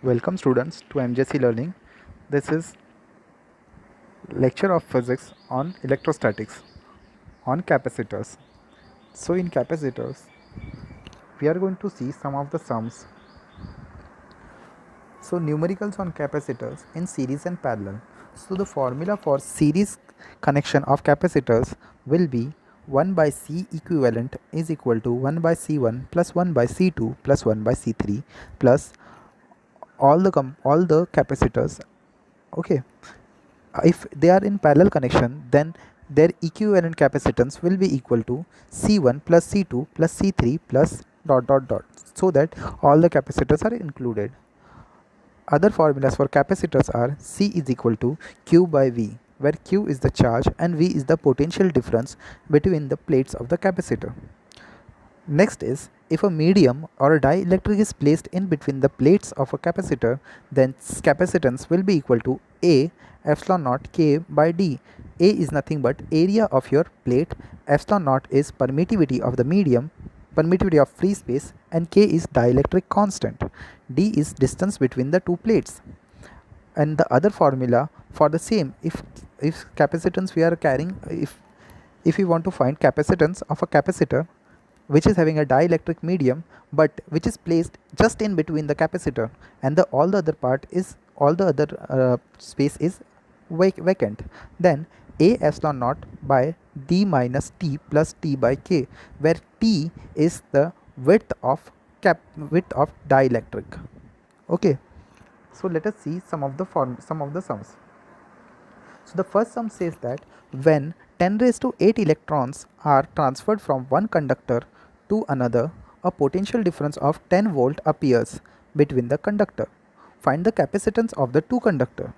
Welcome students to MJC Learning. This is lecture of physics on electrostatics on capacitors. So in capacitors we are going to see some of the sums. So numericals on capacitors in series and parallel. So the formula for series connection of capacitors will be 1 by C equivalent is equal to 1 by C1 plus 1 by C2 plus 1 by C3 plus all the capacitors. Okay, if they are in parallel connection, then their equivalent capacitance will be equal to C1 plus C2 plus C3 plus dot dot dot, so that all the capacitors are included. Other formulas for capacitors are C is equal to Q by V, where Q is the charge and V is the potential difference between the plates of the capacitor. Next is, if a medium or a dielectric is placed in between the plates of a capacitor, then capacitance will be equal to A epsilon naught K by D. A is nothing but area of your plate, epsilon naught is permittivity of the medium, permittivity of free space, and K is dielectric constant. D is distance between the two plates. And the other formula for the same, if capacitance we are carrying, if we want to find capacitance of a capacitor which is having a dielectric medium but which is placed just in between the capacitor, and all the other part is all the other space is vacant, then A epsilon naught by D minus T plus T by K, where T is the width of dielectric. Okay, so let us see some of the sums. So the first sum says that when 10 raised to 8 electrons are transferred from one conductor to another, a potential difference of 10 volt appears between the conductor. Find the capacitance of the two conductor.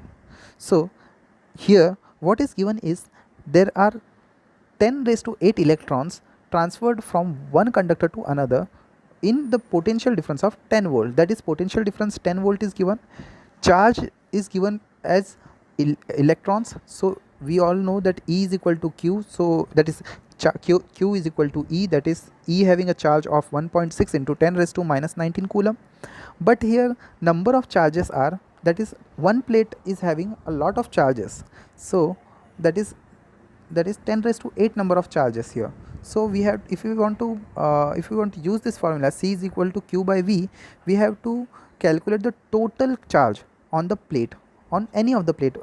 So here what is given is there are 10 raised to 8 electrons transferred from one conductor to another in the potential difference of 10 volt. That is, potential difference 10 volt is given, charge is given as electrons, so we all know that E is equal to Q, so that is Q is equal to E, that is E having a charge of 1.6 into 10 raised to minus 19 coulomb. But here number of charges are, that is one plate is having a lot of charges, so that is 10 raised to 8 number of charges here. So we have, if we want to use this formula C is equal to Q by V, we have to calculate the total charge on the plate, on any of the plate,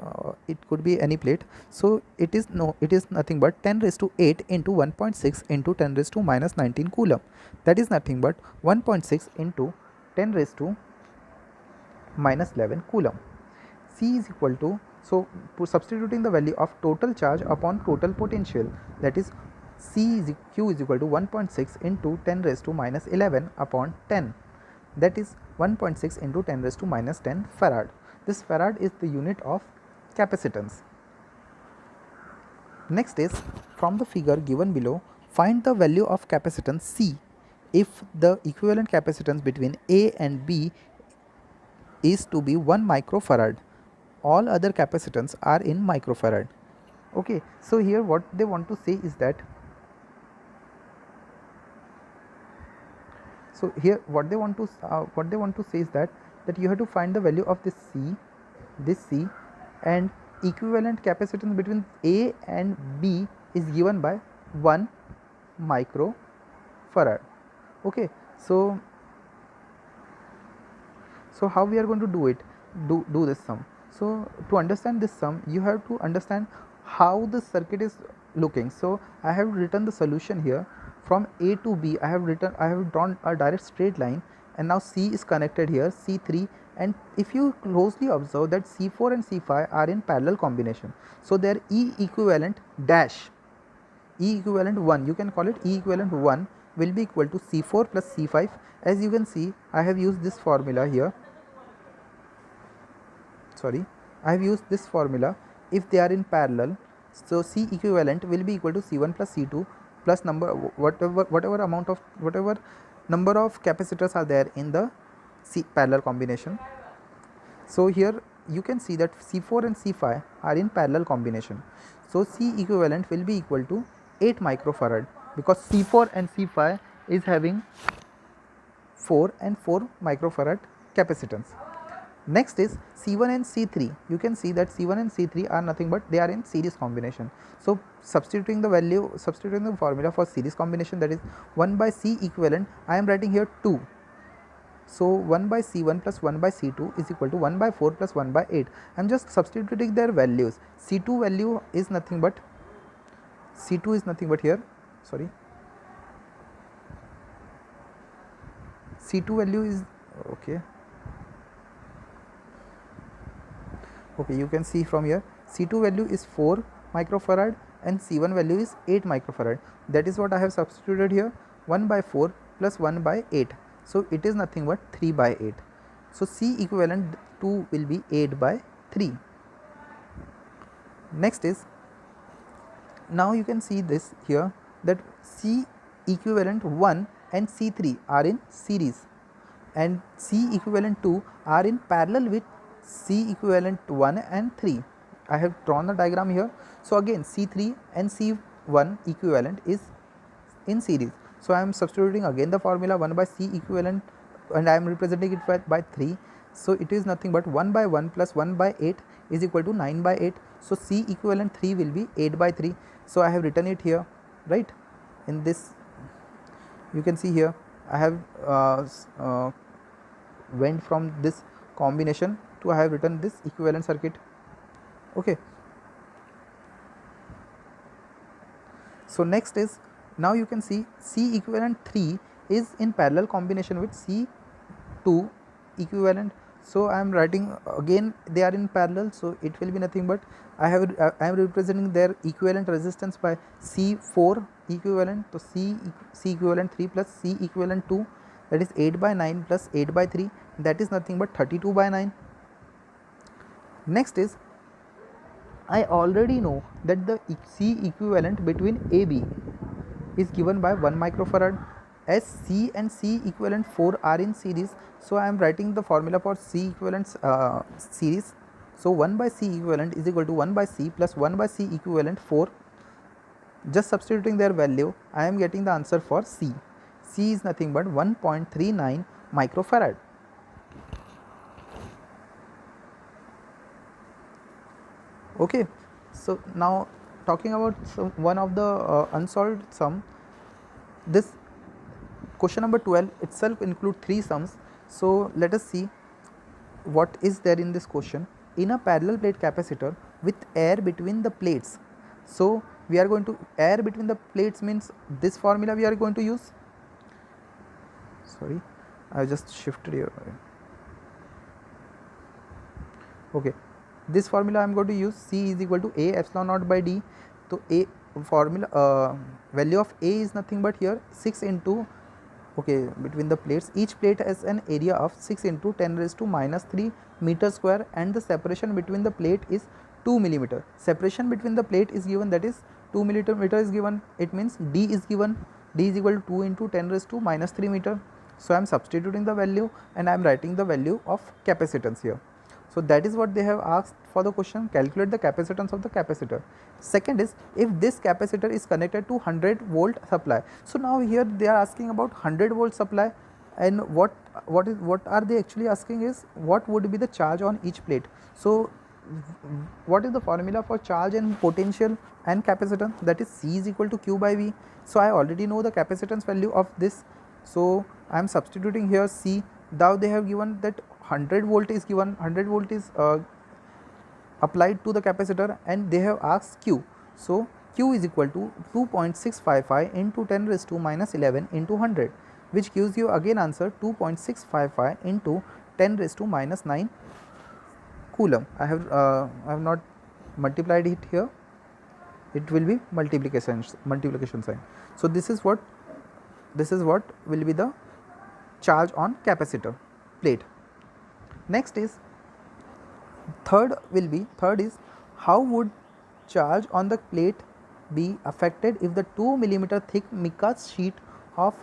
it could be any plate. So it is nothing but 10 raised to 8 into 1.6 into 10 raised to minus 19 coulomb, that is nothing but 1.6 into 10 raised to minus 11 coulomb. C is equal to, so substituting the value of total charge upon total potential, that is Q is equal to 1.6 into 10 raised to minus 11 upon 10, that is 1.6 into 10 raised to minus 10 farad. This farad is the unit of capacitance. Next is, from the figure given below, find the value of capacitance C if the equivalent capacitance between A and B is to be 1 microfarad. All other capacitance are in microfarad. Okay, so here what they want to say is that, so here what they want to say is that you have to find the value of this C, and equivalent capacitance between A and B is given by 1 microfarad. Okay, so how we are going to do this sum. So to understand this sum, you have to understand how the circuit is looking. So I have written the solution here. From A to B I have drawn a direct straight line, and now C is connected here, C3, and if you closely observe that C4 and C5 are in parallel combination, so their E equivalent 1, you can call it E equivalent 1, will be equal to C4 plus C5. As you can see, I have used this formula here. I have used this formula if they are in parallel. So C equivalent will be equal to C1 plus C2 plus whatever number of capacitors are there in the parallel combination. So here you can see that C4 and C5 are in parallel combination. So C equivalent will be equal to 8 microfarad, because C4 and C5 is having 4 and 4 microfarad capacitance. Next is C1 and C3. You can see that C1 and C3 are nothing but they are in series combination. So substituting the formula for series combination, that is 1 by C equivalent, I am writing here 2. So 1 by C1 plus 1 by C2 is equal to 1 by 4 plus 1 by 8. I am just substituting their values. C2 value is nothing but here, sorry, C2 value is okay, you can see from here C2 value is 4 microfarad and C1 value is 8 microfarad. That is what I have substituted here, 1 by 4 plus 1 by 8. So it is nothing but 3 by 8. So C equivalent 2 will be 8 by 3. Next is, now you can see this here, that C equivalent 1 and C3 are in series and C equivalent 2 are in parallel with C equivalent 1 and 3. I have drawn the diagram here. So again C3 and C1 equivalent is in series. So I am substituting again the formula 1 by C equivalent and I am representing it by 3. So it is nothing but 1 by 1 plus 1 by 8 is equal to 9 by 8. So C equivalent 3 will be 8 by 3. So I have written it here, right? In this you can see here I have went from this combination to I have written this equivalent circuit. Okay. So next is, now you can see C equivalent 3 is in parallel combination with C2 equivalent. So I am writing again they are in parallel, so it will be nothing but I am representing their equivalent resistance by C4 equivalent. So C equivalent 3 plus C equivalent 2, that is 8 by 9 plus 8 by 3, that is nothing but 32 by 9. Next is, I already know that the C equivalent between AB is given by 1 microfarad. As C and C equivalent 4 are in series, so I am writing the formula for C equivalent series. So 1 by C equivalent is equal to 1 by C plus 1 by C equivalent 4. Just substituting their value, I am getting the answer for C. C is nothing but 1.39 microfarad. Okay, so now talking about one of the unsolved sum. This question number 12 itself include 3 sums. So let us see what is there in this question. In a parallel plate capacitor with air between the plates, so we are going to, air between the plates means this formula we are going to use. Sorry, I just shifted here. Okay, this formula I am going to use. C is equal to A epsilon naught by D. So A formula value of A is nothing but here 6 into, okay, between the plates, each plate has an area of 6 into 10 raised to minus 3 meter square and the separation between the plate is 2 millimeter. Separation between the plate is given, that is 2 millimeter is given. It means D is given, D is equal to 2 into 10 raised to minus 3 meter. So I am substituting the value and I am writing the value of capacitance here. So that is what they have asked for the question, calculate the capacitance of the capacitor. Second is, if this capacitor is connected to 100 volt supply. So now here they are asking about 100 volt supply, and what are they actually asking is what would be the charge on each plate. So what is the formula for charge and potential and capacitance, that is C is equal to Q by V. So I already know the capacitance value of this, so I am substituting here C. Now they have given that 100 volt is given, 100 volt is applied to the capacitor and they have asked Q. So Q is equal to 2.655 into 10 raised to minus 11 into 100, which gives you again answer 2.655 into 10 raised to minus 9 coulomb. I have not multiplied it here, it will be multiplication sign. So this is what will be the charge on capacitor plate. Next is third is how would charge on the plate be affected if the 2 millimeter thick mica sheet of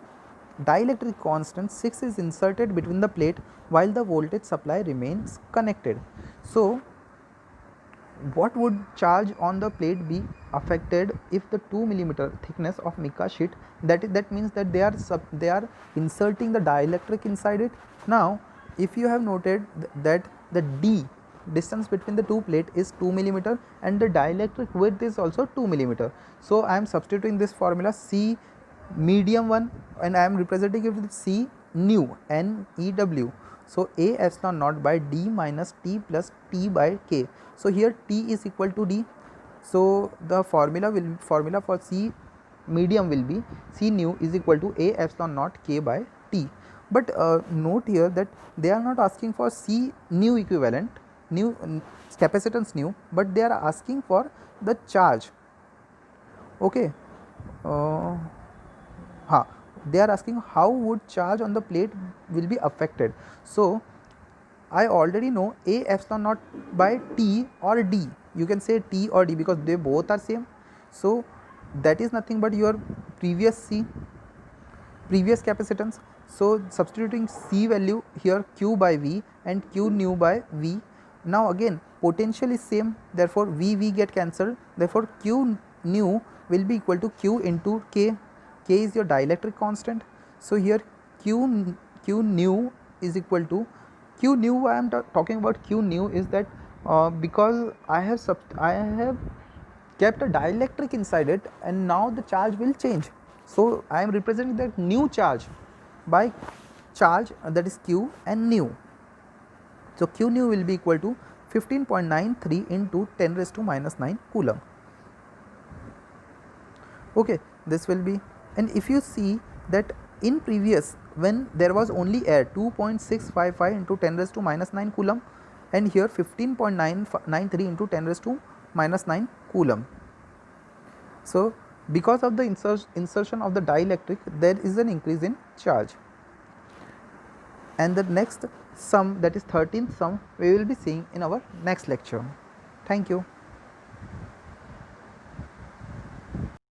dielectric constant 6 is inserted between the plate while the voltage supply remains connected. So what would charge on the plate be affected if the 2 millimeter thickness of mica sheet, that means that they are inserting the dielectric inside it. Now if you have noted that the D distance between the two plate is 2 millimeter and the dielectric width is also 2 millimeter. So I am substituting this formula C medium one and I am representing it with C nu N E W. So A epsilon naught by D minus T plus T by K. So here T is equal to D. So the formula for C medium will be C nu is equal to A epsilon naught K by T. But note here that they are not asking for C nu equivalent, new capacitance nu, but they are asking for the charge. Okay. They are asking how would charge on the plate will be affected. So I already know A epsilon naught by T or D. You can say T or D because they both are same. So that is nothing but your previous capacitance. So substituting C value here Q by V and Q nu by V. Now again potential is same, therefore V get cancelled, therefore Q nu will be equal to Q into K. K is your dielectric constant. So here Q nu is equal to Q nu. I am talking about Q nu is that because I have kept a dielectric inside it and now the charge will change. So I am representing that new charge by charge that is Q and nu. So Q nu will be equal to 15.93 into 10 raised to minus 9 coulomb. Okay, this will be, and if you see that in previous when there was only air 2.655 into 10 raised to minus 9 coulomb and here 15.993 into 10 raised to minus 9 coulomb. So because of the insertion of the dielectric there is an increase in charge. And the next sum, that is 13th sum, we will be seeing in our next lecture. Thank you.